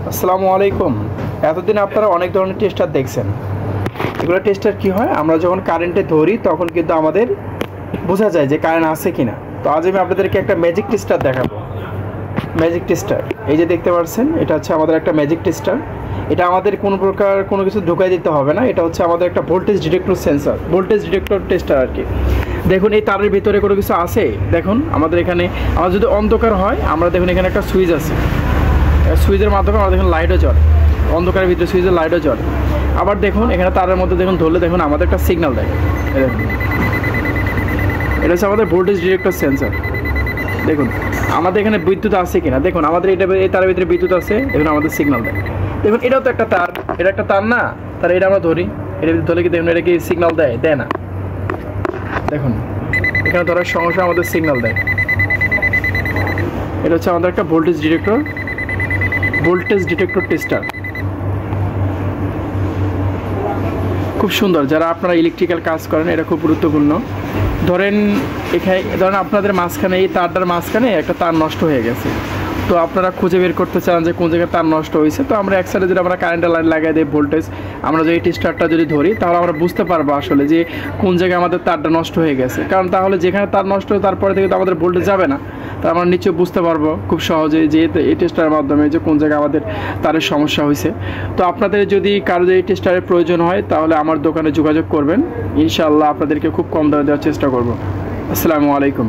আসসালামু আলাইকুম। এতদিন আপনারা অনেক ধরনের টেস্টার দেখছেন। এগুলো টেস্টার কি হয়, আমরা যখন কারেন্টে ধরি তখন কিন্তু আমাদের বোঝা যায় যে কারেন্ট আছে কিনা। তো আজ আমি আপনাদেরকে একটা ম্যাজিক টেস্টার দেখাবো। ম্যাজিক টেস্টার, এই যে দেখতে পাচ্ছেন, এটা হচ্ছে আমাদের একটা ম্যাজিক টেস্টার। এটা আমাদের কোনো প্রকার কোনো কিছু ঢুকাই দিতে হবে না। এটা হচ্ছে আমাদের একটা voltage detector sensor, voltage detector tester আর কি। দেখুন এই তারের ভিতরে কোনো কিছু আছে, দেখুন আমাদের এখানে আমার যদি অন্ধকার হয়, আমরা দেখুন এখানে একটা সুইচ আছে, সুইচের মাধ্যমে আমরা দেখুন লাইটও জ্বলে, অন্ধকারের ভিতরে সুইচের লাইটও জ্বলে। আবার দেখুন এখানে তারের মধ্যে দেখুন ধরলে দেখুন আমাদের একটা সিগন্যাল দেয়। এটা হচ্ছে আমাদের ভোল্টেজ ডিটেক্টর সেন্সর। দেখুন আমাদের এখানে বিদ্যুৎ আছে কিনা, দেখুন আমাদের এটা এই তারের ভিতরে বিদ্যুৎ আছে, দেখুন আমাদের সিগন্যাল দেয়। দেখুন এটাও তো একটা তার, এটা একটা তার না, তার এটা আমরা ধরি, এটা ধরলে কি দেখুন এটা কি সিগন্যাল দেয়, দেয় না? দেখুন এখানে ধরার সমস্যা আমাদের সিগন্যাল দেয়। এটা হচ্ছে আমাদের একটা ভোল্টেজ ডিটেক্টর টেস্টার। খুব সুন্দর, যারা আপনারা ইলেকট্রিক্যাল কাজ করেন এটা খুব গুরুত্বপূর্ণ। ধরেন ধরেন আপনাদের মাঝখানে, এই তারটার মাঝখানে একটা তার নষ্ট হয়ে গেছে, তো আপনারা খুঁজে বের করতে চান যে কোন জায়গায় তার নষ্ট হয়েছে। তো আমরা এক সাইডে যদি আমরা কারেন্টের লাইন লাগাই দিই ভোল্টেজ, আমরা যদি এই টেস্টারটা যদি ধরি তাহলে আমরা বুঝতে পারবো আসলে যে কোন জায়গায় আমাদের তারটা নষ্ট হয়ে গেছে। কারণ তাহলে যেখানে তার নষ্ট হয় তারপরে থেকে তো আমাদের ভোল্টেজ যাবে না, তা আমরা নিশ্চয়ই বুঝতে পারবো খুব সহজে যে এই টেস্টারের মাধ্যমে যে কোন জায়গায় আমাদের তারের সমস্যা হয়েছে। তো আপনাদের যদি কারো এই টেস্টারের প্রয়োজন হয় তাহলে আমার দোকানে যোগাযোগ করবেন, ইনশাআল্লাহ আপনাদেরকে খুব কম দামে দেওয়ার চেষ্টা করব। আসসালামু আলাইকুম।